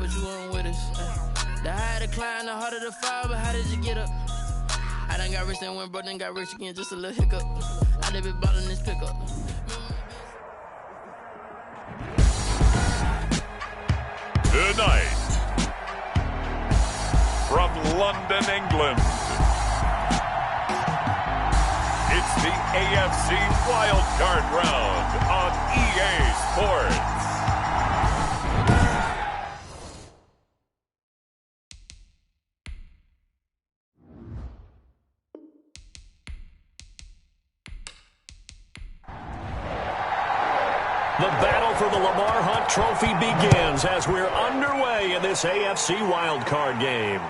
but you weren't with us. The higher the climb, the harder the fall, but how did you get up? I done got rich and went broke, then got rich again, just a little hiccup. I done been ballin' this pickup. Tonight, from London, England, it's the AFC Wildcard Round on EA Sports. The battle for the Lamar Hunt Trophy begins as we're underway in this AFC wildcard game.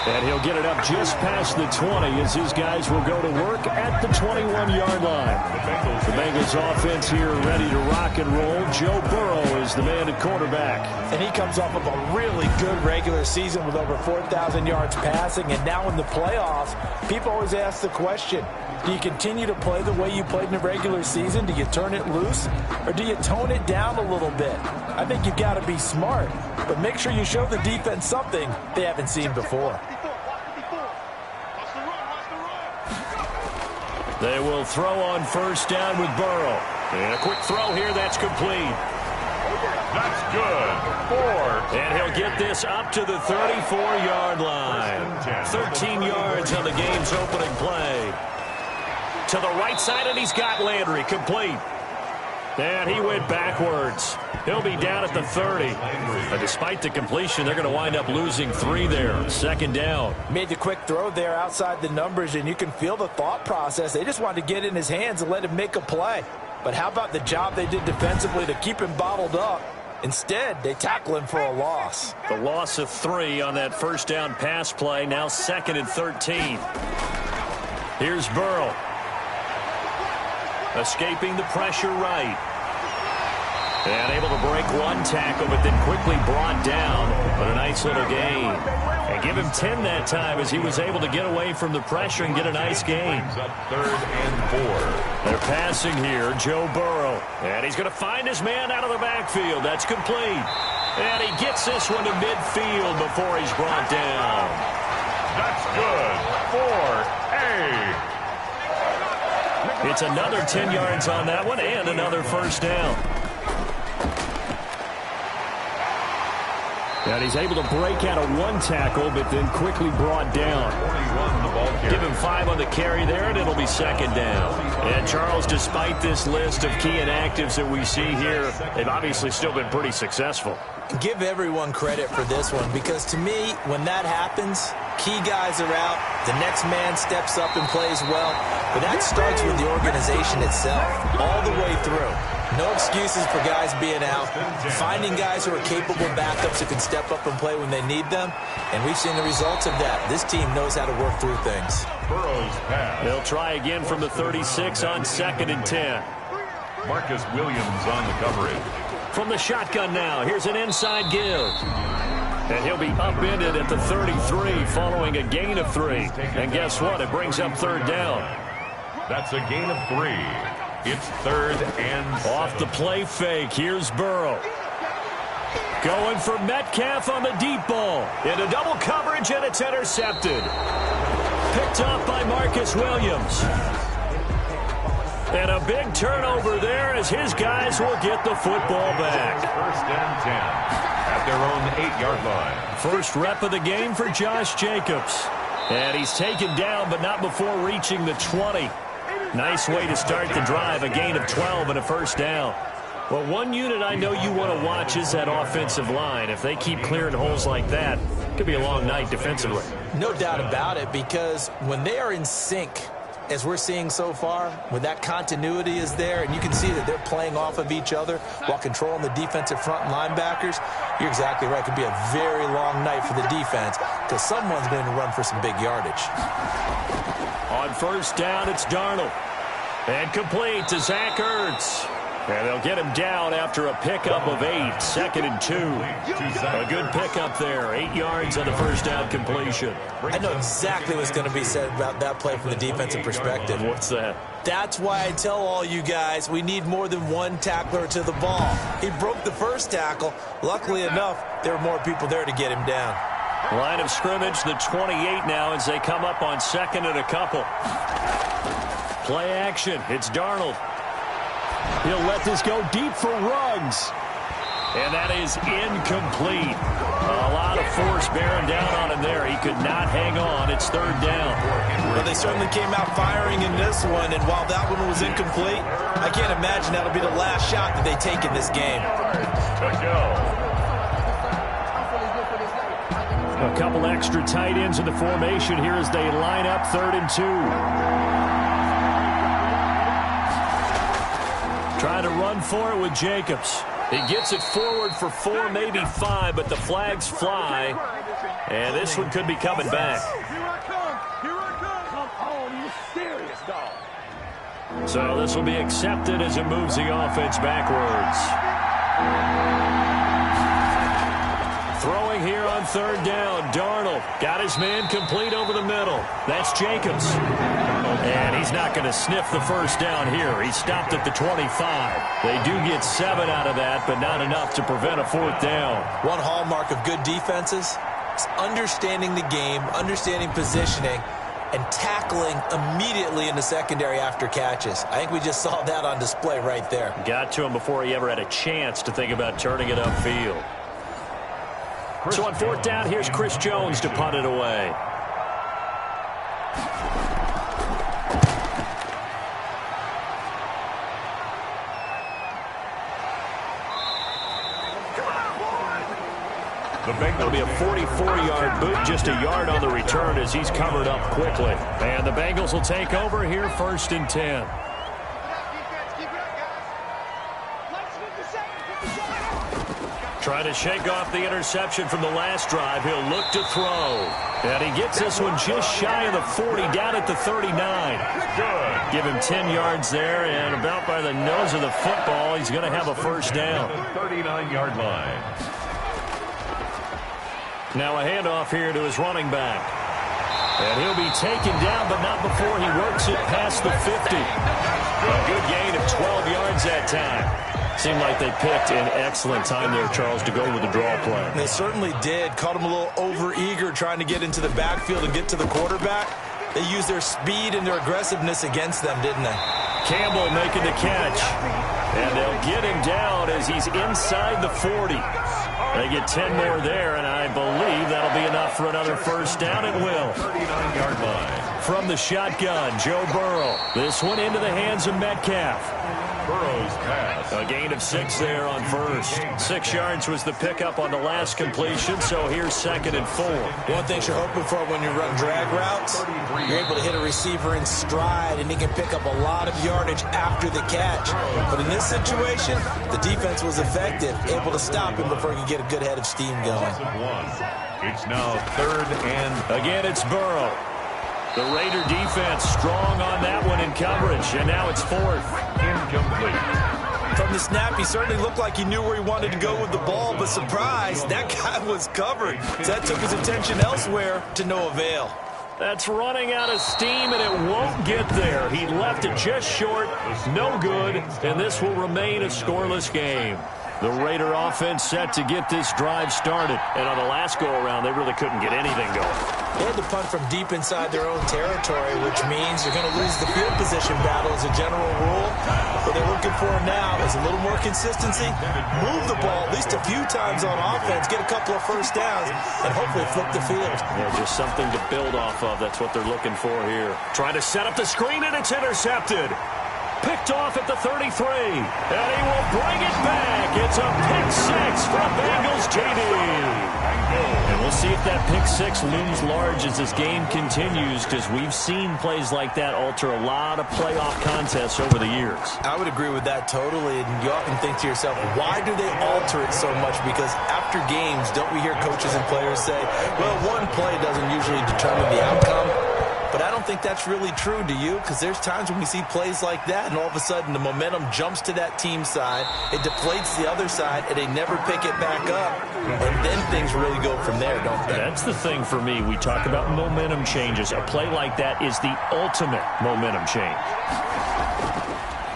And he'll get it up just past the 20 as his guys will go to work at the 21-yard line. The Bengals offense here ready to rock and roll. Joe Burrow is the man at quarterback. And he comes off of a really good regular season with over 4,000 yards passing. And now in the playoffs, people always ask the question, do you continue to play the way you played in the regular season? Do you turn it loose? Or do you tone it down a little bit? I think you've got to be smart, but make sure you show the defense something they haven't seen before. They will throw on first down with Burrow. And a quick throw here, that's complete. That's good. 4. And he'll get this up to the 34-yard line. 13 yards on the game's opening play. To the right side, and he's got Landry, complete. And he went backwards. He'll be down at the 30. But despite the completion, they're going to wind up losing 3 there. Second down. Made the quick throw there outside the numbers, and you can feel the thought process. They just wanted to get in his hands and let him make a play. But how about the job they did defensively to keep him bottled up? Instead, they tackle him for a loss. The loss of 3 on that first down pass play. Now 2nd and 13. Here's Burrow. Escaping the pressure right. And able to break one tackle, but then quickly brought down. But a nice little gain. And give him 10 that time as he was able to get away from the pressure and get a nice gain. 3rd and 4. They're passing here, Joe Burrow. And he's going to find his man out of the backfield. That's complete. And he gets this one to midfield before he's brought down. That's good. 4A. It's another 10 yards on that one and another first down. And he's able to break out of one tackle, but then quickly brought down. 41 the ball carry. Give him 5 on the carry there, and it'll be 2nd down. And Charles, despite this list of key inactives that we see here, they've obviously still been pretty successful. Give everyone credit for this one, because to me, when that happens, key guys are out, the next man steps up and plays well, but that starts with the organization itself, all the way through. No excuses for guys being out, finding guys who are capable backups who can step up and play when they need them, and we've seen the results of that. This team knows how to work through things. Burrow's pass. They'll try again from the 36 on 2nd and 10. Marcus Williams on the coverage. From the shotgun now, here's an inside give. And he'll be upended at the 33 following a gain of 3. And guess what? It brings up 3rd down. That's a gain of 3. It's 3rd and 7. Off the play fake, here's Burrow. Going for Metcalf on the deep ball. Into double coverage, and it's intercepted. Picked up by Marcus Williams. And a big turnover there as his guys will get the football back. 1st and 10 at their own 8-yard line. First rep of the game for Josh Jacobs. And he's taken down, but not before reaching the 20. Nice way to start the drive, a gain of 12 and a first down. Well, one unit I know you want to watch is that offensive line. If they keep clearing holes like that, it could be a long night defensively. No doubt about it, because when they are in sync, as we're seeing so far, when that continuity is there, and you can see that they're playing off of each other while controlling the defensive front linebackers, you're exactly right. It could be a very long night for the defense because someone's going to run for some big yardage. On first down, it's Darnold. And complete to Zach Ertz. And they'll get him down after a pickup of 8. 2nd and 2. A good pickup there. 8 yards on the first down completion. I know exactly what's going to be said about that play from the defensive perspective. What's that? That's why I tell all you guys we need more than one tackler to the ball. He broke the first tackle. Luckily enough, there were more people there to get him down. Line of scrimmage, the 28 now as they come up on second and a couple. Play action. It's Darnold. He'll let this go deep for Ruggs. And that is incomplete. A lot of force bearing down on him there. He could not hang on. It's third down. Well, they certainly came out firing in this one, and while that one was incomplete, I can't imagine that'll be the last shot that they take in this game. A couple extra tight ends in the formation here as they line up 3rd and 2. Trying to run for it with Jacobs. He gets it forward for 4, maybe 5, but the flags fly. And this one could be coming back. So this will be accepted as it moves the offense backwards. Throwing here on 3rd down. Darnold got his man complete over the middle. That's Jacobs. And he's not going to sniff the first down here. He stopped at the 25. They do get 7 out of that, but not enough to prevent a 4th down. One hallmark of good defenses is understanding the game, understanding positioning, and tackling immediately in the secondary after catches. I think we just saw that on display right there. Got to him before he ever had a chance to think about turning it upfield. So on 4th down, here's Chris Jones to punt it away. It'll be a 44-yard boot, just a yard on the return as he's covered up quickly. And the Bengals will take over here 1st and 10. Trying to shake off the interception from the last drive. He'll look to throw. And he gets this one just shy of the 40, down at the 39. Give him 10 yards there, and about by the nose of the football, he's going to have a 1st down. 39-yard line. Now a handoff here to his running back. And he'll be taken down, but not before he works it past the 50. A good gain of 12 yards that time. Seemed like they picked an excellent time there, Charles, to go with the draw play. They certainly did. Caught him a little over-eager trying to get into the backfield and get to the quarterback. They used their speed and their aggressiveness against them, didn't they? Campbell making the catch. And they'll get him down as he's inside the 40. They get 10 more there, and I believe that'll be enough for another 1st down. It will. 39-yard line. From the shotgun, Joe Burrow. This one into the hands of Metcalf. Burrow's pass. A gain of 6 there on 1st. 6 yards was the pickup on the last completion, so here's 2nd and 4. One thing you're hoping for when you run drag routes, you're able to hit a receiver in stride, and he can pick up a lot of yardage after the catch. But in this situation, the defense was effective, able to stop him before he could get a good head of steam going. It's now 3rd and... Again, it's Burrow. The Raider defense strong on that one in coverage, and now it's 4th. Incomplete. From the snap, he certainly looked like he knew where he wanted to go with the ball, but surprise, that guy was covered. So that took his attention elsewhere to no avail. That's running out of steam, and it won't get there. He left it just short, no good, and this will remain a scoreless game. The Raider offense set to get this drive started, and on the last go-around, they really couldn't get anything going. They had to punt from deep inside their own territory, which means you're going to lose the field position battle as a general rule. What they're looking for now is a little more consistency, move the ball at least a few times on offense, get a couple of 1st downs, and hopefully flip the field. Yeah, just something to build off of. That's what they're looking for here. Trying to set up the screen, and it's intercepted. Picked off at the 33, and he will bring it back. It's a pick 6 for Bengals TD. And we'll see if that pick 6 looms large as this game continues, because we've seen plays like that alter a lot of playoff contests over the years. I would agree with that totally, and you often think to yourself, why do they alter it so much? Because after games, don't we hear coaches and players say, well, one play doesn't usually determine the outcome? But I don't think that's really true, do you? Because there's times when we see plays like that, and all of a sudden the momentum jumps to that team side, it deflates the other side, and they never pick it back up. And then things really go from there, don't they? That's the thing for me. We talk about momentum changes. A play like that is the ultimate momentum change.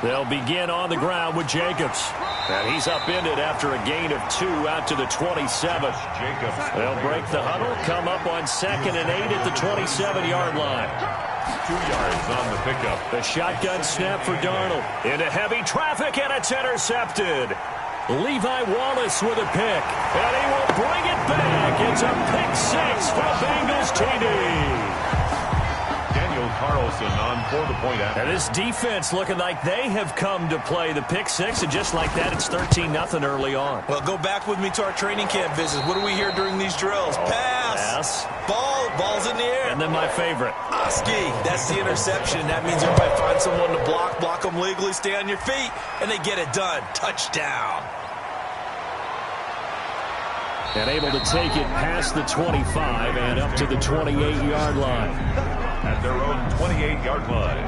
They'll begin on the ground with Jacobs. And he's upended after a gain of 2 out to the 27. They'll break the huddle, come up on 2nd and 8 at the 27-yard line. 2 yards on the pickup. The shotgun snap for Darnold. Into heavy traffic, and it's intercepted. Levi Wallace with a pick. And he will bring it back. It's a pick 6 for Bengals TD. Carlson on for the point after. And this defense looking like they have come to play the pick 6, and just like that, it's 13-0 early on. Well, go back with me to our training camp visits. What do we hear during these drills? Pass. Ball's in the air. And then my favorite. Oski. That's the interception. That means everybody find someone to block them legally, stay on your feet, and they get it done. Touchdown. And able to take it past the 25 and up to the 28-yard line. At their own 28-yard line.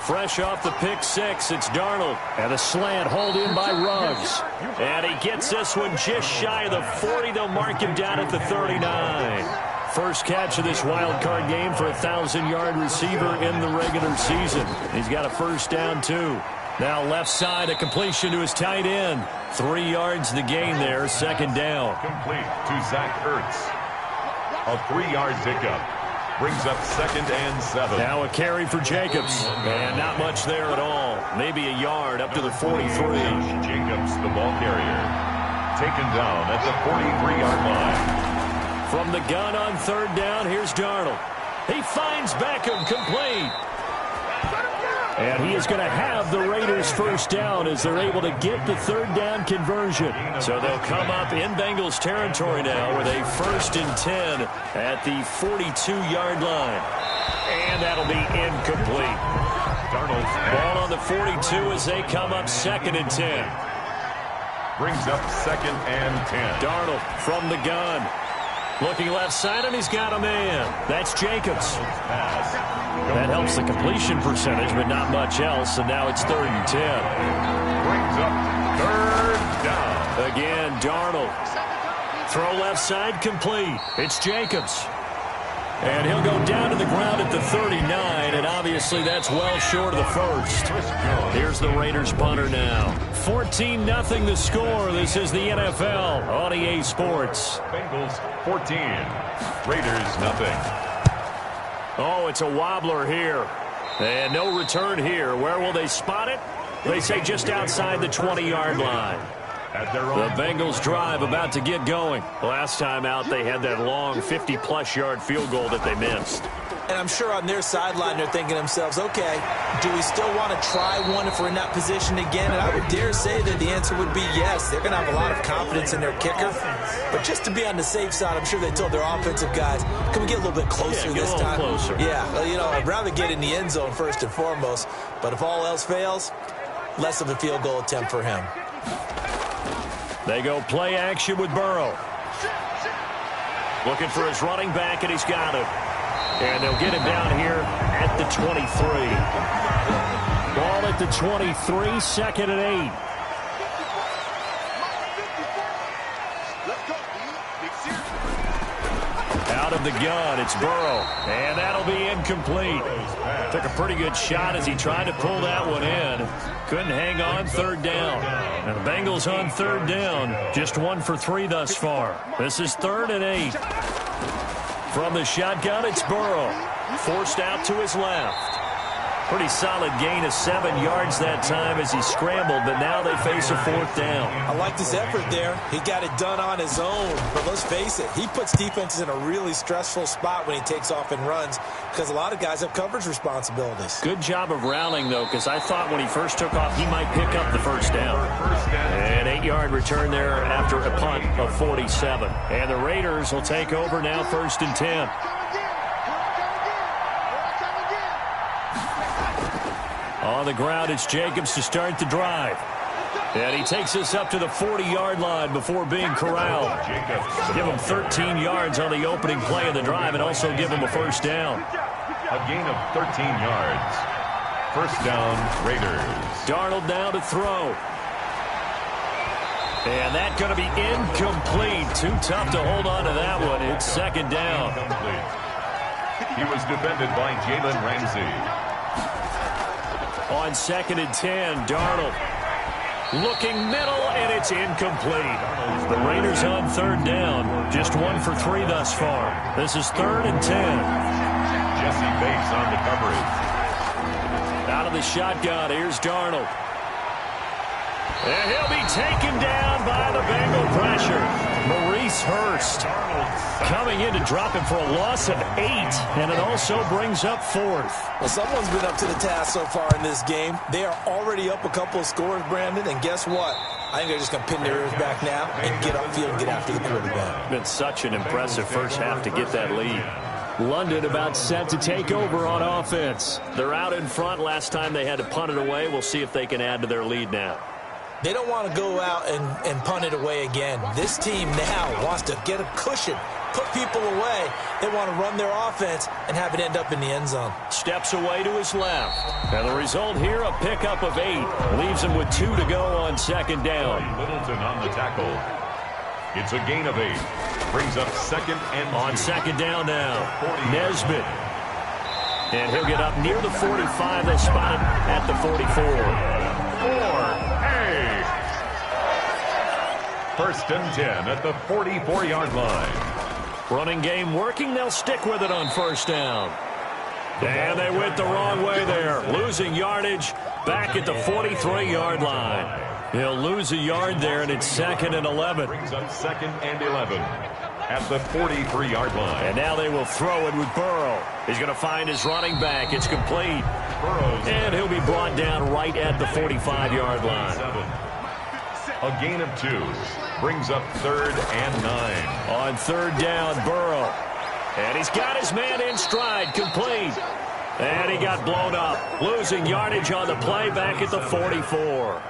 Fresh off the pick 6, it's Darnold. And a slant hold in by Ruggs. And he gets this one just shy of the 40. They'll mark him down at the 39. First catch of this wild card game for a 1,000-yard receiver in the regular season. He's got a first down, too. Now left side, a completion to his tight end. 3 yards the gain there, 2nd down. Complete to Zach Ertz. A 3-yard pickup. Brings up 2nd and 7. Now a carry for Jacobs. And not much there at all. Maybe a yard up to the 43. Jacobs, the ball carrier. Taken down at the 43-yard line. From the gun on 3rd down, here's Darnold. He finds Beckham, complete. And he is going to have the Raiders first down as they're able to get the 3rd down conversion. So they'll come up in Bengals territory now with a 1st and 10 at the 42-yard line. And that'll be incomplete. Darnold's ball on the 42 as they come up 2nd and 10. Brings up 2nd and 10. Darnold from the gun. Looking left side, and he's got a man. That's Jacobs. That helps the completion percentage, but not much else, and now it's 3rd and 10. Brings up 3rd down. Again, Darnold. Throw left side, complete. It's Jacobs. And he'll go down to the ground at the 39, and obviously that's well short of the first. Here's the Raiders punter now. 14-0 the score. This is the NFL on EA Sports. Bengals 14. Raiders nothing. Oh, it's a wobbler here. And no return here. Where will they spot it? They say just outside the 20-yard line. The Bengals drive about to get going. Last time out, they had that long 50-plus yard field goal that they missed. And I'm sure on their sideline, they're thinking to themselves, okay, do we still want to try one if we're in that position again? And I would dare say that the answer would be yes. They're going to have a lot of confidence in their kicker. But just to be on the safe side, I'm sure they told their offensive guys, can we get a little bit closer this time? Closer. Yeah, well, you know, I'd rather get in the end zone first and foremost. But if all else fails, less of a field goal attempt for him. They go play action with Burrow. Looking for his running back, and he's got him. And they'll get him down here at the 23. Ball at the 23, 2nd and 8. Out of the gun, it's Burrow. And that'll be incomplete. Took a pretty good shot as he tried to pull that one in. Couldn't hang on, 3rd down. And the Bengals on 3rd down. Just 1 for 3 thus far. This is 3rd and 8. From the shotgun, it's Burrow. Forced out to his left. Pretty solid gain of 7 yards that time as he scrambled, but now they face a 4th down. I liked his effort there. He got it done on his own. But let's face it, he puts defenses in a really stressful spot when he takes off and runs because a lot of guys have coverage responsibilities. Good job of rallying, though, because I thought when he first took off, he might pick up the first down. An 8-yard return there after a punt of 47. And the Raiders will take over now 1st and 10. On the ground, it's Jacobs to start the drive. And he takes us up to the 40-yard line before being corralled. Give him 13 yards on the opening play of the drive and also give him a first down. A gain of 13 yards. First down, Raiders. Darnold now to throw. And that's going to be incomplete. Too tough to hold on to that one. It's second down. He was defended by Jalen Ramsey. On 2nd and 10, Darnold looking middle, and it's incomplete. The Raiders on 3rd down. Just 1 for 3 thus far. This is 3rd and 10. Jesse Bates on the coverage. Out of the shotgun, here's Darnold. And he'll be taken down by the Bengal pressure. Maurice Hurst coming in to drop him for a loss of 8, and it also brings up 4th. Well, someone's been up to the task so far in this game. They are already up a couple of scores, Brandon, and guess what? I think they're just going to pin their ears back now and get upfield and get after the quarterback. Been such an impressive first half to get that lead. London about set to take over on offense. They're out in front. Last time they had to punt it away. We'll see if they can add to their lead now. They don't want to go out and punt it away again. This team now wants to get a cushion, put people away. They want to run their offense and have it end up in the end zone. Steps away to his left. And the result here, a pickup of 8. Leaves him with 2 to go on 2nd down. Littleton on the tackle. It's a gain of 8. Brings up 2nd and 2. On 2nd down now, Nesbitt. And he'll get up near the 45. They'll spot him at the 44. 1st and 10 at the 44-yard line. Running game working. They'll stick with it on 1st down. And they went the wrong way there. Losing yardage back at the 43-yard line. He'll lose a yard there, and it's 2nd and 11. Brings up 2nd and 11 at the 43-yard line. And now they will throw it with Burrow. He's going to find his running back. It's complete. And he'll be brought down right at the 45-yard line. A gain of 2. Brings up 3rd and 9. On 3rd down, Burrow. And he's got his man in stride, complete. And he got blown up. Losing yardage on the play back at the 44.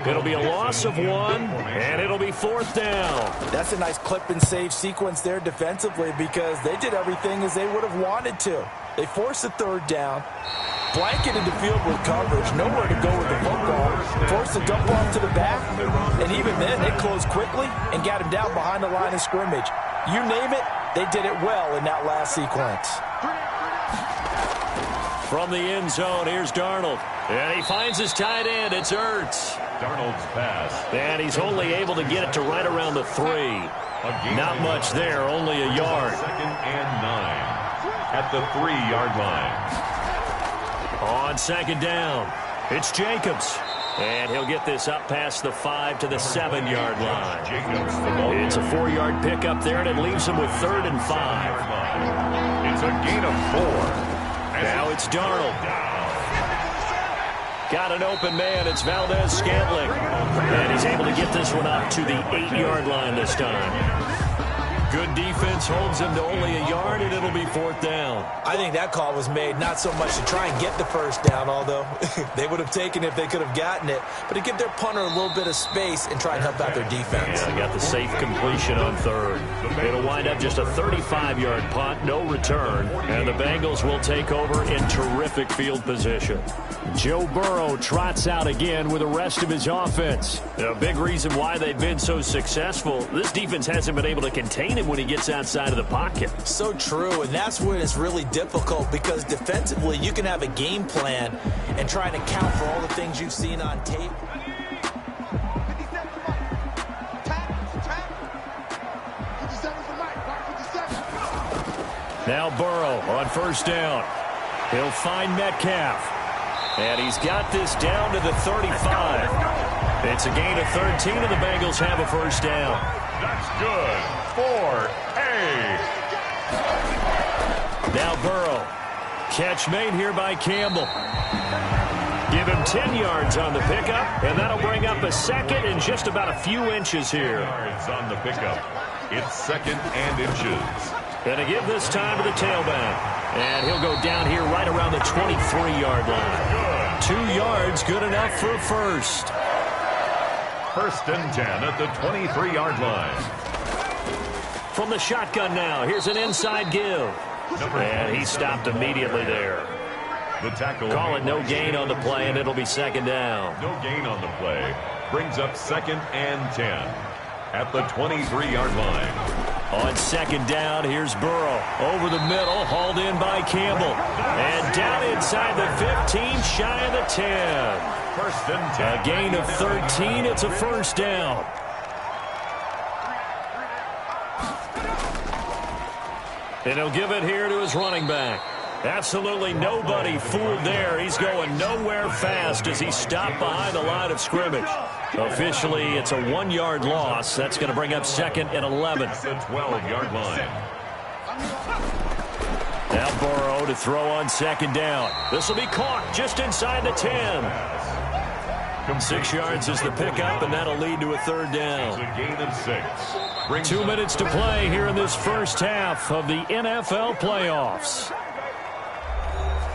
It'll be a loss of 1, and it'll be 4th down. That's a nice clip and save sequence there defensively because they did everything as they would have wanted to. They forced the 3rd down, blanketed the field with coverage, nowhere to go with the football, forced the dump off to the back, and even then they closed quickly and got him down behind the line of scrimmage. You name it, they did it well in that last sequence. From the end zone, here's Darnold. And he finds his tight end. It's Ertz. Darnold's pass. And he's only able to get it to right around the 3. Not much there, only a yard. 2nd and 9 at the 3-yard line. On 2nd down, it's Jacobs. And he'll get this up past the 5 to the 7-yard line. It's a 4-yard pickup there, and it leaves him with 3rd and 5. It's a gain of 4. Now it's Darnold. Got an open man. It's Valdez-Scantling. And he's able to get this one up to the 8-yard line this time. Good defense holds him to only a yard, and it'll be 4th down. I think that call was made not so much to try and get the 1st down, although they would have taken it if they could have gotten it, but to give their punter a little bit of space and try and help out their defense. Yeah, got the safe completion on 3rd. It'll wind up just a 35-yard punt, no return, and the Bengals will take over in terrific field position. Joe Burrow trots out again with the rest of his offense. A big reason why they've been so successful, this defense hasn't been able to contain him when he gets outside of the pocket. So true, and that's when it's really difficult because defensively you can have a game plan and try to account for all the things you've seen on tape. Now Burrow on 1st down. He'll find Metcalf. And he's got this down to the 35. It's a gain of 13, and the Bengals have a 1st down. That's good for A. Now Burrow. Catch made here by Campbell. Give him 10 yards on the pickup, and that'll bring up a 2nd and just about a few inches here. Yards on the pickup. It's 2nd and inches. And to give this time to the tailback. And he'll go down here right around the 23-yard line. 2 yards, good enough for a 1st. 1st and 10 at the 23-yard line. From the shotgun now, here's an inside give. And he stopped immediately there. The tackle. Call it no gain on the play, and it'll be 2nd down. No gain on the play. Brings up 2nd and 10 at the 23-yard line. On 2nd down, here's Burrow. Over the middle, hauled in by Campbell. And down inside the 15, shy of the 10. 1st and 10. A gain of 13. It's a 1st down. And he'll give it here to his running back. Absolutely nobody fooled there. He's going nowhere fast as he stopped behind the line of scrimmage. Officially, it's a 1-yard loss. That's going to bring up 2nd and 11. The 12-yard line. Now Burrow to throw on 2nd down. This will be caught just inside the 10. 6 yards is the pickup, and that'll lead to a 3rd down. It's a gain of 6. 2 minutes to play here in this first half of the NFL playoffs.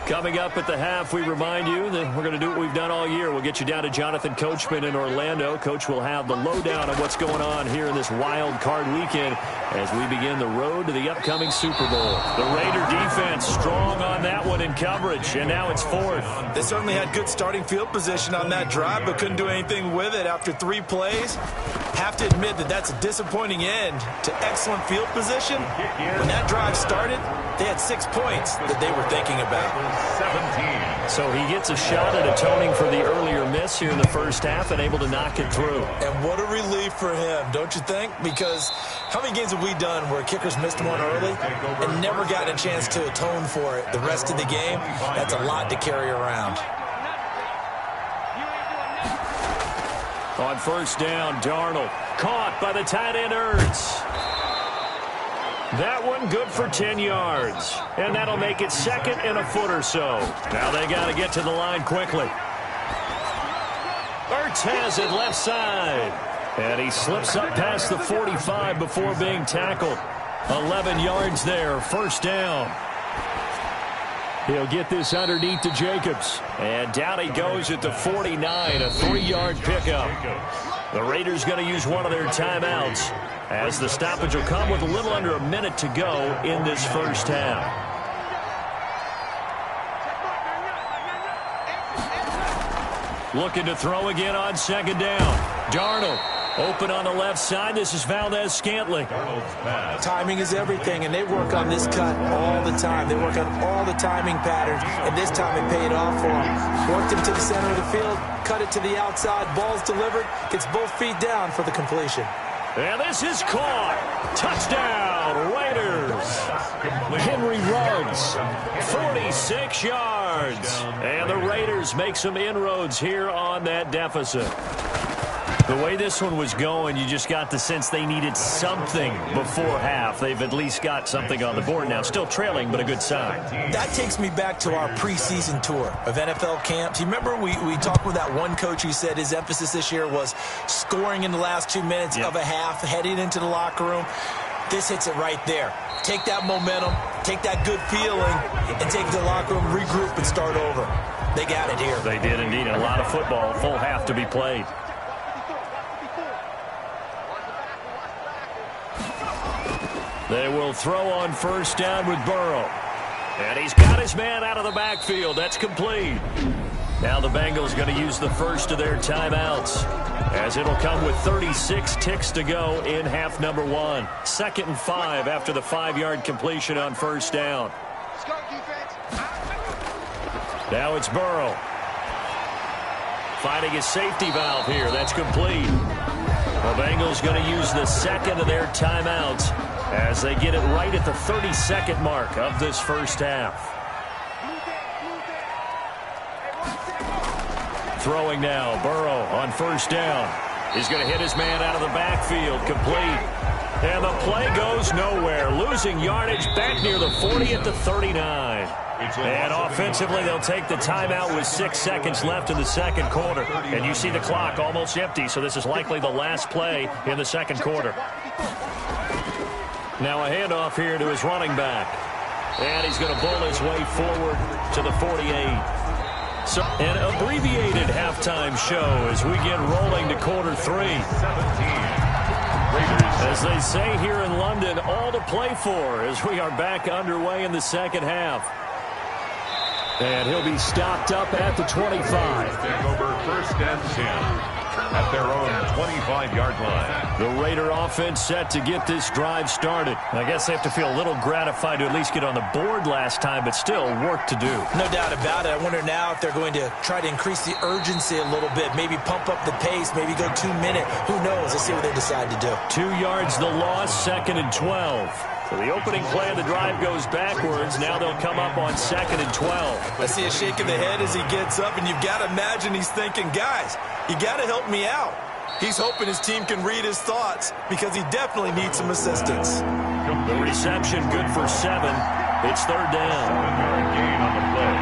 Coming up at the half, we remind you that we're going to do what we've done all year. We'll get you down to Jonathan Coachman in Orlando. Coach will have the lowdown on what's going on here in this wild card weekend as we begin the road to the upcoming Super Bowl. The Raider defense strong on that one in coverage, and now it's 4th. They certainly had good starting field position on that drive, but couldn't do anything with it after 3 plays. Have to admit that that's a disappointing end to excellent field position. When that drive started, they had 6 points that they were thinking about. 17. So he gets a shot at atoning for the earlier miss here in the first half and able to knock it through. And what a relief for him, don't you think? Because how many games have we done where kickers missed one early and never gotten a chance to atone for it the rest of the game? That's a lot to carry around. On 1st down, Darnold caught by the tight end Ertz. That one good for 10 yards. And that'll make it 2nd and a foot or so. Now they got to get to the line quickly. Ertz has it left side. And he slips up past the 45 before being tackled. 11 yards there, 1st down. He'll get this underneath to Jacobs. And down he goes at the 49, a 3-yard pickup. The Raiders going to use one of their timeouts as the stoppage will come with a little under a minute to go in this first half. Looking to throw again on 2nd down. Darnold open on the left side. This is Valdez-Scantling. Timing is everything, and they work on this cut all the time. They work on all the timing patterns, and this time it paid off for them. Worked him to the center of the field, cut it to the outside, ball's delivered, gets both feet down for the completion. And this is caught. Touchdown, Raiders. Henry Ruggs, 46 yards. And the Raiders make some inroads here on that deficit. The way this one was going, you just got the sense they needed something before half. They've at least got something on the board now. Still trailing, but a good sign. That takes me back to our preseason tour of NFL camps. You remember we talked with that one coach who said his emphasis this year was scoring in the last 2 minutes of a half, heading into the locker room. This hits it right there. Take that momentum, take that good feeling, and take it to the locker room, regroup, and start over. They got it here. They did indeed. A lot of football, full half to be played. They will throw on 1st down with Burrow. And he's got his man out of the backfield. That's complete. Now the Bengals going to use the first of their timeouts, as it'll come with 36 ticks to go in half number 1. 2nd and 5 after the 5-yard completion on 1st down. Now it's Burrow. Finding his safety valve here. That's complete. The Bengals going to use the 2nd of their timeouts as they get it right at the 32nd mark of this first half. Throwing now, Burrow on 1st down. He's going to hit his man out of the backfield, complete. And the play goes nowhere, losing yardage back near the 40 at the 39. And offensively, they'll take the timeout with 6 seconds left in the second quarter. And you see the clock almost empty, so this is likely the last play in the second quarter. Now a handoff here to his running back. And he's going to bull his way forward to the 48. So an abbreviated halftime show as we get rolling to quarter 3. As they say here in London, all to play for as we are back underway in the second half. And he'll be stopped up at the 25. Take over 1st and 10. at their own 25-yard line. The Raider offense set to get this drive started. I guess they have to feel a little gratified to at least get on the board last time, but still work to do. No doubt about it. I wonder now if they're going to try to increase the urgency a little bit, maybe pump up the pace, maybe go 2 minute. Who knows? Let's see what they decide to do. 2 yards the loss, 2nd and 12. So the opening play of the drive goes backwards. Now they'll come up on 2nd and 12. I see a shake of the head as he gets up, and you've got to imagine he's thinking, guys, you got to help me out. He's hoping his team can read his thoughts because he definitely needs some assistance. The reception good for 7. It's 3rd down. 7-yard gain on the play.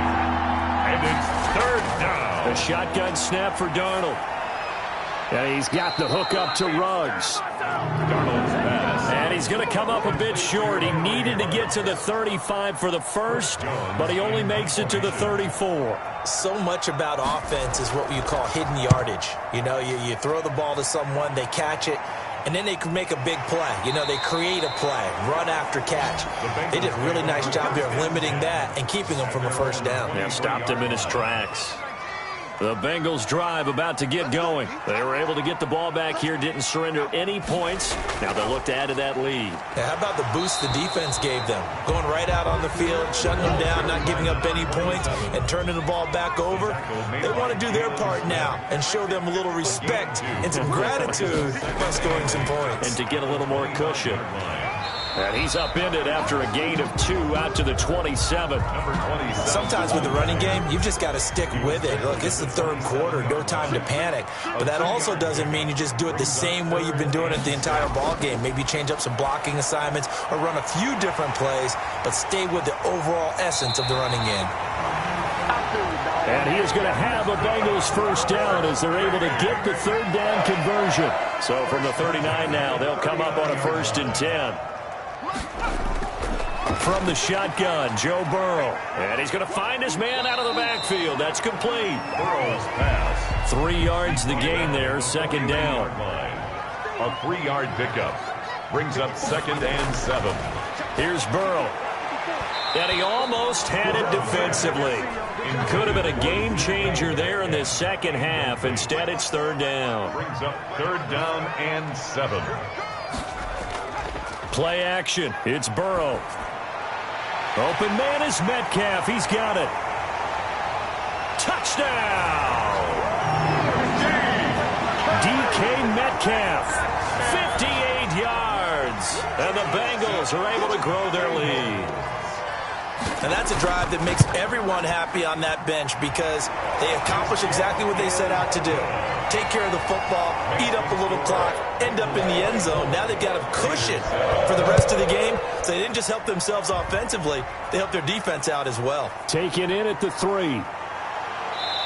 And it's 3rd down. A shotgun snap for Darnold. And he's got the hook up to Ruggs. Darnold's pass. And he's going to come up a bit short. He needed to get to the 35 for the first, but he only makes it to the 34. So much about offense is what you call hidden yardage. You know, you throw the ball to someone, they catch it, and then they can make a big play. You know, they create a play, run after catch. They did a really nice job here of limiting that and keeping him from a first down. Yeah, stopped him in his tracks. The Bengals drive about to get going. They were able to get the ball back here, didn't surrender any points. Now they'll look to add to that lead. Yeah, how about the boost the defense gave them? Going right out on the field, shutting them down, not giving up any points, and turning the ball back over. They want to do their part now and show them a little respect and some gratitude by scoring some points. And to get a little more cushion. And he's upended after a gain of 2 out to the 27. Sometimes with the running game, you've just got to stick with it. Look, it's the 3rd quarter, no time to panic. But that also doesn't mean you just do it the same way you've been doing it the entire ball game. Maybe change up some blocking assignments or run a few different plays, but stay with the overall essence of the running game. And he is going to have a Bengals first down as they're able to get the 3rd down conversion. So from the 39 now, they'll come up on a 1st and 10. From the shotgun, Joe Burrow. And he's going to find his man out of the backfield. That's complete. Burrow's pass. 3 yards the gain there, 2nd down. A 3-yard pickup brings up 2nd and 7. Here's Burrow. And he almost had it defensively. Could have been a game changer there in this second half. Instead, it's 3rd down. Brings up 3rd down and 7. Play action. It's Burrow. Open man is Metcalf. He's got it. Touchdown! DK Metcalf. 58 yards. And the Bengals are able to grow their lead. And that's a drive that makes everyone happy on that bench because they accomplish exactly what they set out to do. Take care of the football, eat up a little clock, end up in the end zone. Now they've got a cushion for the rest of the game. So they didn't just help themselves offensively, they helped their defense out as well. Taken in at the 3.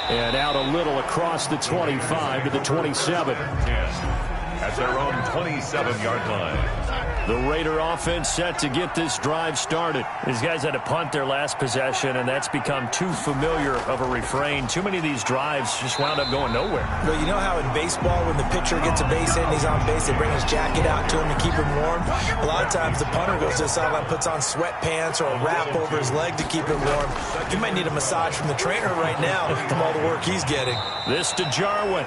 And out a little across the 25 to the 27. At their own 27-yard line. The Raider offense set to get this drive started. These guys had to punt their last possession, and that's become too familiar of a refrain. Too many of these drives just wound up going nowhere. Well, you know how in baseball, when the pitcher gets a base hit and he's on base, they bring his jacket out to him to keep him warm? A lot of times the punter goes to the sideline, puts on sweatpants or a wrap over his leg to keep him warm. You might need a massage from the trainer right now from all the work he's getting. This to Jarwin.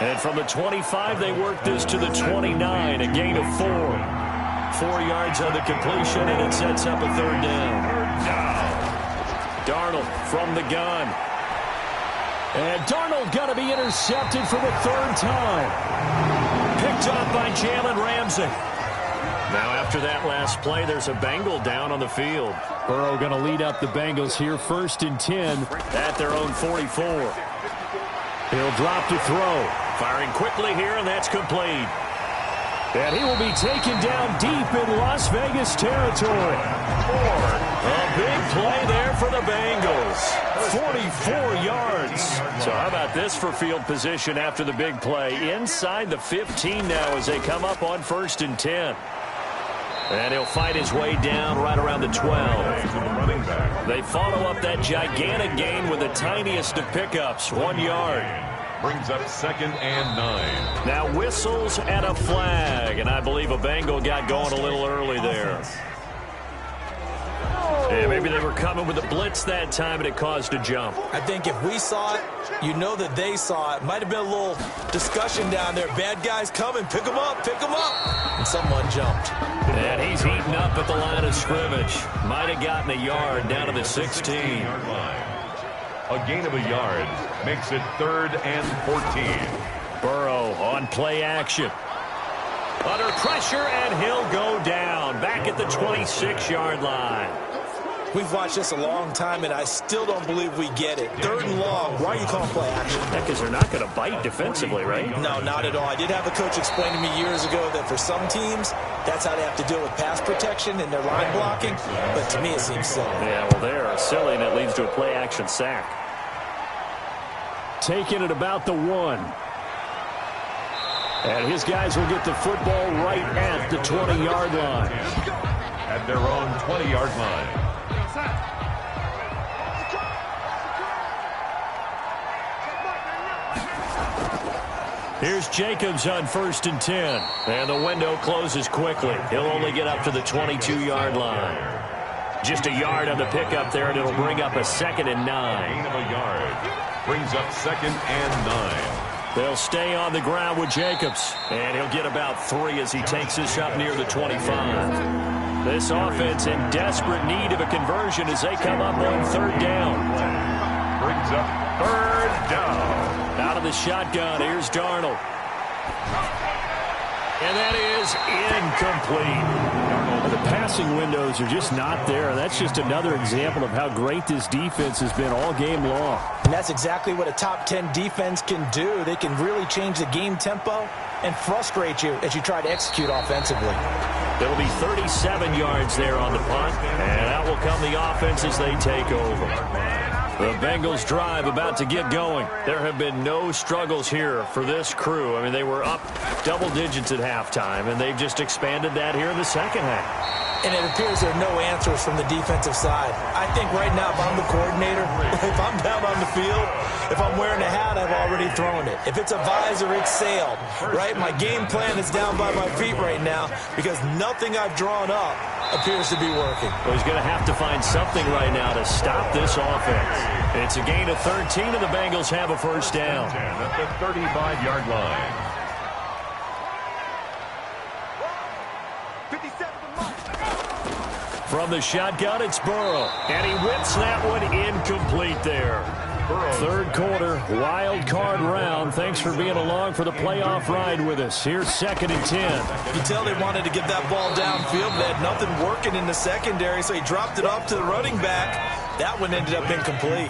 And from the 25, they work this to the 29, a gain of 4. 4 yards on the completion, and it sets up a 3rd down. Darnold from the gun. And Darnold going to be intercepted for the 3rd time. Picked up by Jalen Ramsey. Now after that last play, there's a Bengal down on the field. Burrow going to lead up the Bengals here, 1st and 10 at their own 44. He'll drop to throw. Firing quickly here, and that's complete. And he will be taken down deep in Las Vegas territory. A big play there for the Bengals. 44 yards. So how about this for field position after the big play? Inside the 15 now as they come up on 1st and 10. And he'll fight his way down right around the 12. They follow up that gigantic gain with the tiniest of pickups, 1 yard. Brings up 2nd and 9. Now whistles and a flag, and I believe a Bengal got going a little early there. Yeah, maybe they were coming with a blitz that time, and it caused a jump. I think if we saw it, you know that they saw it. Might have been a little discussion down there. Bad guys coming. Pick them up. Pick them up. And someone jumped. And he's heating up at the line of scrimmage. Might have gotten a yard down to the 16. A gain of a yard makes it 3rd and 14. Burrow on play action. Under pressure, and he'll go down. Back at the 26-yard line. We've watched this a long time, and I still don't believe we get it. 3rd and long. Why are you calling play action? Because they're not going to bite defensively, right? No, not at all. I did have a coach explain to me years ago that for some teams, that's how they have to deal with pass protection and their line blocking. But to me, it seems silly. Yeah, well, they're silly, and it leads to a play action sack. Taking it about the 1. And his guys will get the football right at the 20-yard line. At their own 20-yard line. Here's Jacobs on 1st and 10. And the window closes quickly. He'll only get up to the 22-yard line. Just a yard on the pickup there, and it'll bring up a 2nd and 9. Gain of a yard brings up 2nd and 9. They'll stay on the ground with Jacobs. And he'll get about 3 as he takes this up near the 25. This offense in desperate need of a conversion as they come up on 3rd down. Brings up 3rd down. Out of the shotgun, here's Darnold. And that is incomplete. The passing windows are just not there. That's just another example of how great this defense has been all game long. And that's exactly what a top 10 defense can do. They can really change the game tempo and frustrate you as you try to execute offensively. It'll be 37 yards there on the punt, and out will come the offense as they take over. The Bengals drive about to get going. There have been no struggles here for this crew. I mean, they were up double digits at halftime, and they've just expanded that here in the second half. And it appears there are no answers from the defensive side. I think right now, if I'm the coordinator, if I'm down on the field, if I'm wearing a hat, I've already thrown it. If it's a visor, it's sailed, right? My game plan is down by my feet right now because nothing I've drawn up appears to be working. Well, he's going to have to find something right now to stop this offense. It's a gain of 13, and the Bengals have a 1st down. At the 35-yard line. From the shotgun, it's Burrow. And he whips that one incomplete there. 3rd quarter, wild card round. Thanks for being along for the playoff ride with us. Here's 2nd and 10. You can tell they wanted to get that ball downfield. They had nothing working in the secondary, so he dropped it off to the running back. That one ended up incomplete.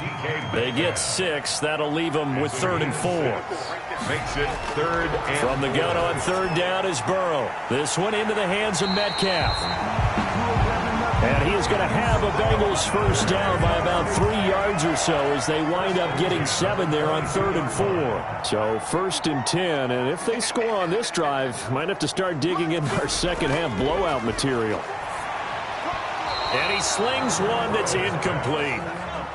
They get 6. That'll leave them with 3rd and 4. Makes it 3rd and From the gun on 3rd down is Burrow. This one into the hands of Metcalf. And he is going to have a Bengals 1st down by about 3 yards or so as they wind up getting 7 there on 3rd and 4. So 1st and 10, and if they score on this drive, might have to start digging into our second half blowout material. And he slings one that's incomplete.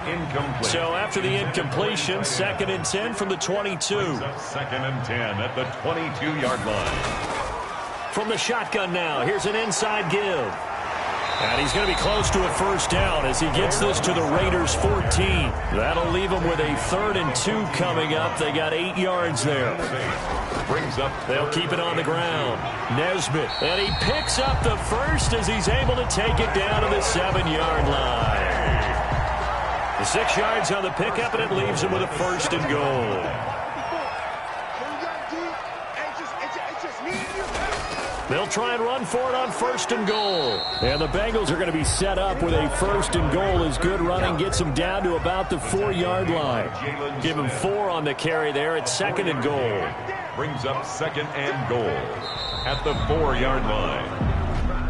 incomplete. So after the incompletion, 2nd and 10 from the 22. 2nd and 10 at the 22-yard line. From the shotgun now, here's an inside give. And he's going to be close to a 1st down as he gets this to the Raiders' 14. That'll leave them with a 3rd and 2 coming up. They got 8 yards there. Brings up. They'll keep it on the ground. Nesbitt. And he picks up the 1st as he's able to take it down to the 7-yard line. The 6 yards on the pickup, and it leaves him with a 1st and goal. They'll try and run for it on 1st and goal. And the Bengals are going to be set up with a 1st and goal as good running gets them down to about the 4-yard line. Give him 4 on the carry there at 2nd and goal. Brings up 2nd and goal at the 4-yard line.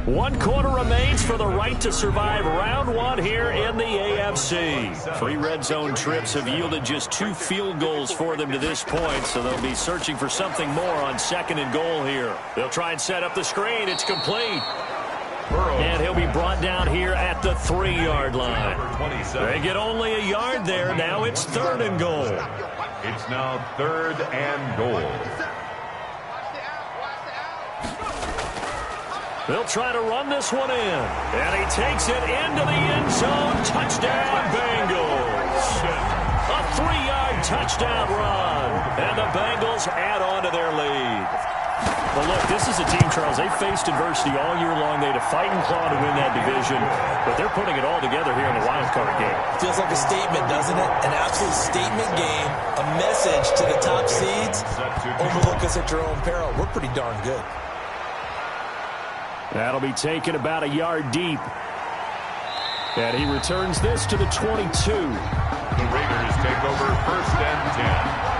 1 quarter remains for the right to survive round 1 here in the AFC. 3 red zone trips have yielded just 2 field goals for them to this point, so they'll be searching for something more on 2nd and goal here. They'll try and set up the screen. It's complete. And he'll be brought down here at the 3-yard line. They get only a yard there. Now it's 3rd and goal. It's now 3rd and goal. They'll try to run this one in. And he takes it into the end zone. Touchdown, Bengals. A 3-yard touchdown run. And the Bengals add on to their lead. Well, look, this is a team, Charles, they faced adversity all year long. They had to fight and claw to win that division, but they're putting it all together here in the wild card game. Feels like a statement, doesn't it? An absolute statement game, a message to the top seeds. Overlook us at your own peril. We're pretty darn good. That'll be taken about a yard deep. And he returns this to the 22. The Raiders take over 1st and 10.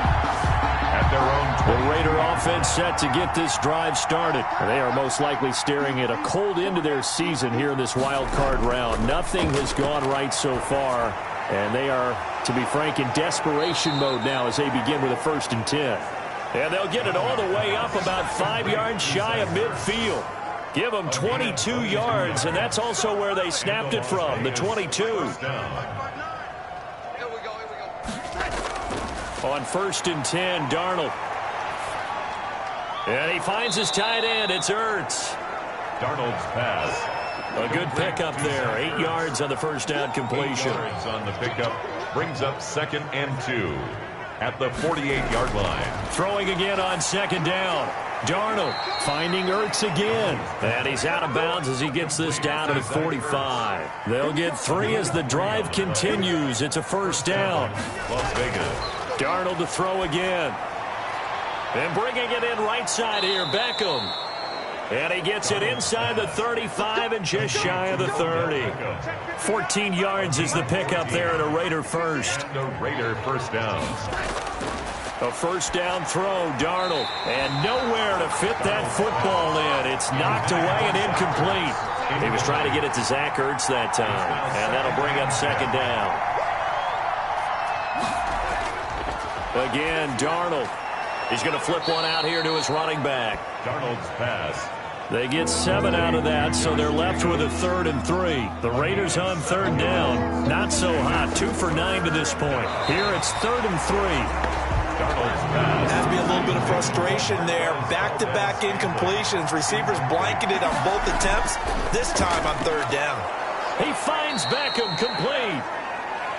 At their own 20. The Raider offense set to get this drive started. They are most likely staring at a cold end to their season here in this wild card round. Nothing has gone right so far, and they are, to be frank, in desperation mode now as they begin with a 1st and 10. And they'll get it all the way up about 5 yards shy of midfield. Give them 22 yards, and that's also where they snapped it from, the 22. On 1st and 10, Darnold. And he finds his tight end. It's Ertz. Darnold's pass. A good pickup there. 8 yards on the first down completion. 8 yards on the pickup brings up 2nd and 2 at the 48-yard line. Throwing again on 2nd down. Darnold finding Ertz again. And he's out of bounds as he gets this down to the 45. They'll get 3 as the drive continues. It's a 1st down. Las Vegas. Darnold to throw again. And bringing it in right side here, Beckham. And he gets it inside the 35 and just shy of the 30. 14 yards is the pickup there at a Raider first. The Raider 1st down. A 1st down throw, Darnold. And nowhere to fit that football in. It's knocked away and incomplete. He was trying to get it to Zach Ertz that time. And that'll bring up 2nd down. Again, Darnold. He's going to flip one out here to his running back. Darnold's pass. They get 7 out of that, so they're left with a 3rd and 3. The Raiders on 3rd down. Not so hot. 2 for 9 to this point. Here it's 3rd and 3. Darnold's pass. Has to be a little bit of frustration there. Back-to-back incompletions. Receivers blanketed on both attempts. This time on 3rd down. He finds Beckham complete.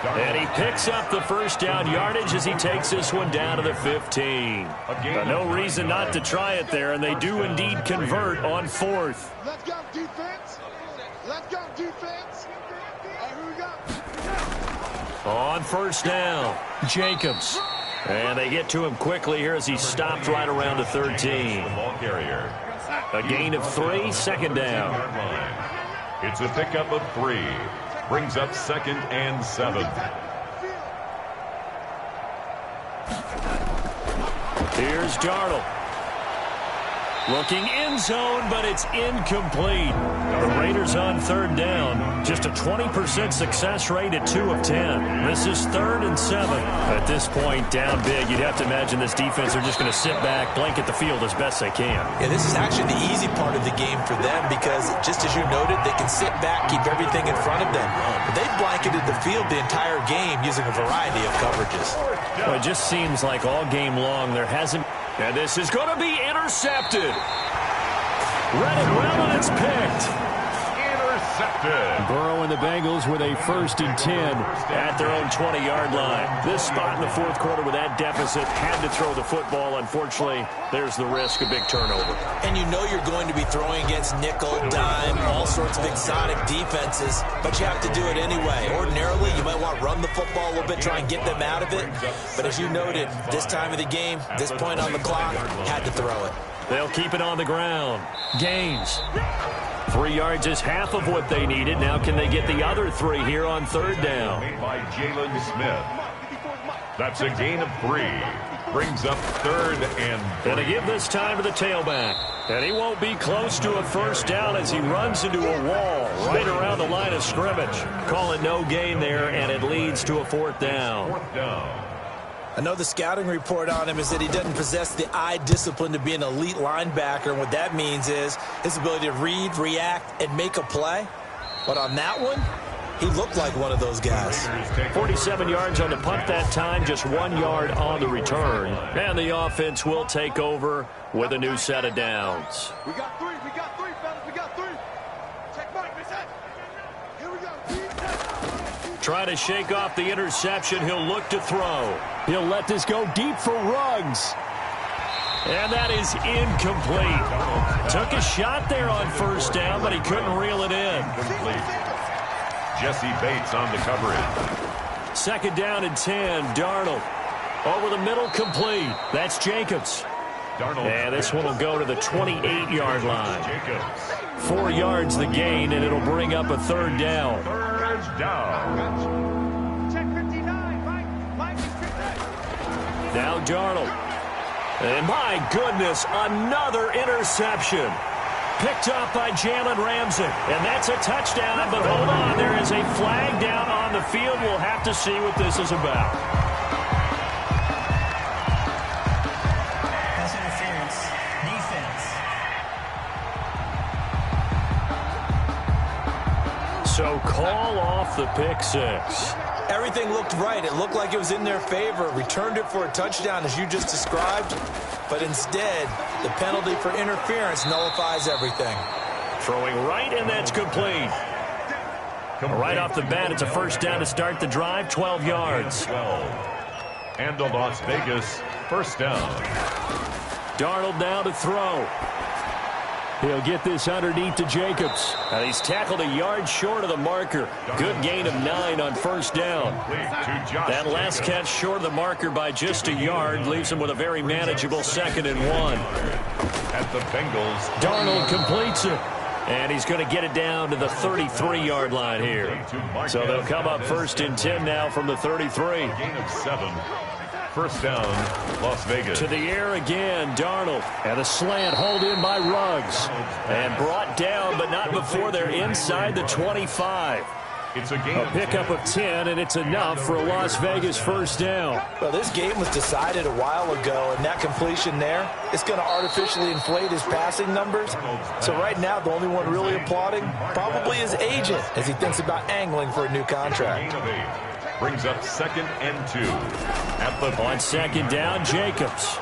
And he picks up the 1st down yardage as he takes this one down to the 15. No reason not to try it there, and they do indeed convert on 4th. Let's go, defense. Let's go, defense. Here we go. On 1st down, Jacobs. And they get to him quickly here as he stopped right around the 13. Ball carrier. A gain of 3, 2nd down. It's a pickup of 3. Brings up 2nd and 7. Here's Darnold. Looking end zone, but it's incomplete. The Raiders on 3rd down. Just a 20% success rate at 2 of 10. This is 3rd and 7. At this point, down big, you'd have to imagine this defense are just going to sit back, blanket the field as best they can. Yeah, this is actually the easy part of the game for them because, just as you noted, they can sit back, keep everything in front of them. But they've blanketed the field the entire game using a variety of coverages. Well, it just seems like all game long there hasn't... And this is going to be intercepted. Read it well, and it's picked. Intercepted. Burrow and the Bengals with a 1st and 10 at their own 20-yard line. This spot in the 4th quarter with that deficit had to throw the football. Unfortunately, there's the risk of big turnover. And you know you're going to be throwing against nickel, dime, all sorts of exotic defenses, but you have to do it anyway. Ordinarily, you might want to run the football a little bit, try and get them out of it. But as you noted, this time of the game, this point on the clock, had to throw it. They'll keep it on the ground. Gains. 3 yards is half of what they needed. Now can they get the other 3 here on 3rd down? Made by Jalen Smith. That's a gain of 3. Brings up 3rd and 3. And to give this time to the tailback. And he won't be close to a 1st down as he runs into a wall right around the line of scrimmage. Call it no gain there, and it leads to a 4th down. 4th down. I know the scouting report on him is that he doesn't possess the eye discipline to be an elite linebacker, and what that means is his ability to read, react, and make a play. But on that one, he looked like one of those guys. 47 yards on the punt that time, just 1 yard on the return. And the offense will take over with a new set of downs. We got 3, fellas, we got 3. Trying to shake off the interception. He'll look to throw. He'll let this go deep for Ruggs. And that is incomplete. Took a shot there on first down, but he couldn't reel it in. Jesse Bates on the coverage. Second down and 10. Darnold over the middle, complete. That's Jacobs. And this one will go to the 28-yard line. 4 yards the gain, and it'll bring up a third down. Third down. Check 59. Now Darnold. And my goodness, another interception. Picked off by Jalen Ramsey. And that's a touchdown, but hold on. There is a flag down on the field. We'll have to see what this is about. Pass interference. Defense. So call off the pick six. Everything looked right. It looked like it was in their favor. Returned it for a touchdown, as you just described. But instead, the penalty for interference nullifies everything. Throwing right, and that's complete. Right off the bat, it's a first down to start the drive, 12 yards. And the Las Vegas first down. Darnold now to throw. He'll get this underneath to Jacobs. And he's tackled a yard short of the marker. Good gain of 9 on first down. That last catch short of the marker by just a yard leaves him with a very manageable 2nd and 1. At the Bengals. Darnold completes it. And he's going to get it down to the 33-yard line here. So they'll come up 1st and 10 now from the 33. Gain of 7. First down, Las Vegas. To the air again, Darnold. And a slant hauled in by Ruggs. And brought down, but not before they're inside the 25. It's a pickup of 10, and it's enough for a Las Vegas first down. Well, this game was decided a while ago, and that completion there, it's going to artificially inflate his passing numbers. So right now, the only one really applauding probably his agent as he thinks about angling for a new contract. Brings up 2nd and 2. On second down, Jacobs.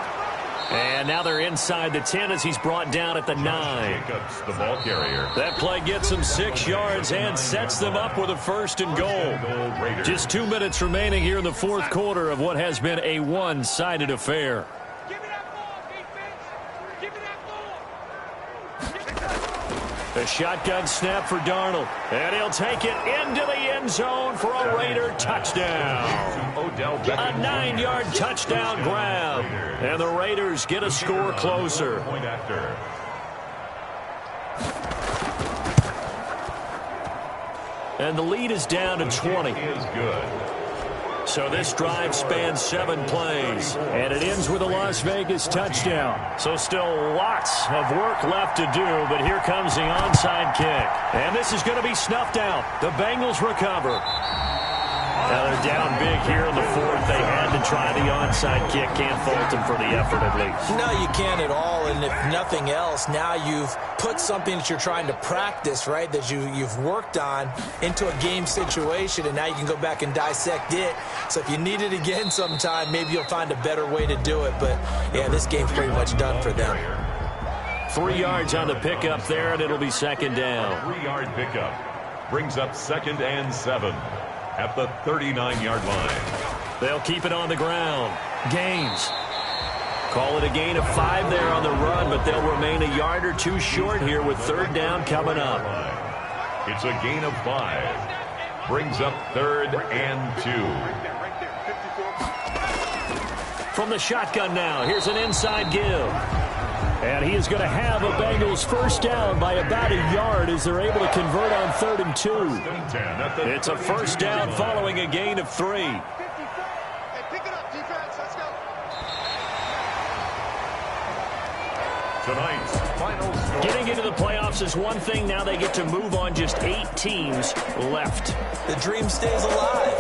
And now they're inside the 10 as he's brought down at the 9. Jacobs, the ball carrier. That play gets them 6 yards and sets them up with a 1st and goal. Just 2 minutes remaining here in the 4th quarter of what has been a one-sided affair. A shotgun snap for Darnold. And he'll take it into the end zone for a Raider touchdown. A 9-yard touchdown grab. And the Raiders get a score closer. And the lead is down to 20. Is good. So this drive spans 7 plays, and it ends with a Las Vegas touchdown. So still lots of work left to do, but here comes the onside kick. And this is going to be snuffed out. The Bengals recover. Now they're down big here in the 4th. They had to try the onside kick. Can't fault them for the effort at least. No, you can't at all. And if nothing else, now you've put something that you're trying to practice, right, that you've worked on into a game situation, and now you can go back and dissect it. So if you need it again sometime, maybe you'll find a better way to do it. But, yeah, this game's pretty much done for them. 3 yards on the pickup there, and it'll be 2nd down. 3-yard pickup. Brings up 2nd and 7. At the 39-yard line. They'll keep it on the ground. Gaines. Call it a gain of 5 there on the run, but they'll remain a yard or 2 short here with 3rd down coming up. It's a gain of 5. Brings up 3rd and 2. From the shotgun now, here's an inside give. And he is going to have a Bengals first down by about a yard as they're able to convert on 3rd and 2. It's a first down following a gain of 3. Hey, pick it up, defense. Let's go. Tonight's final score. Getting into the playoffs is one thing. Now they get to move on. Just 8 teams left. The dream stays alive.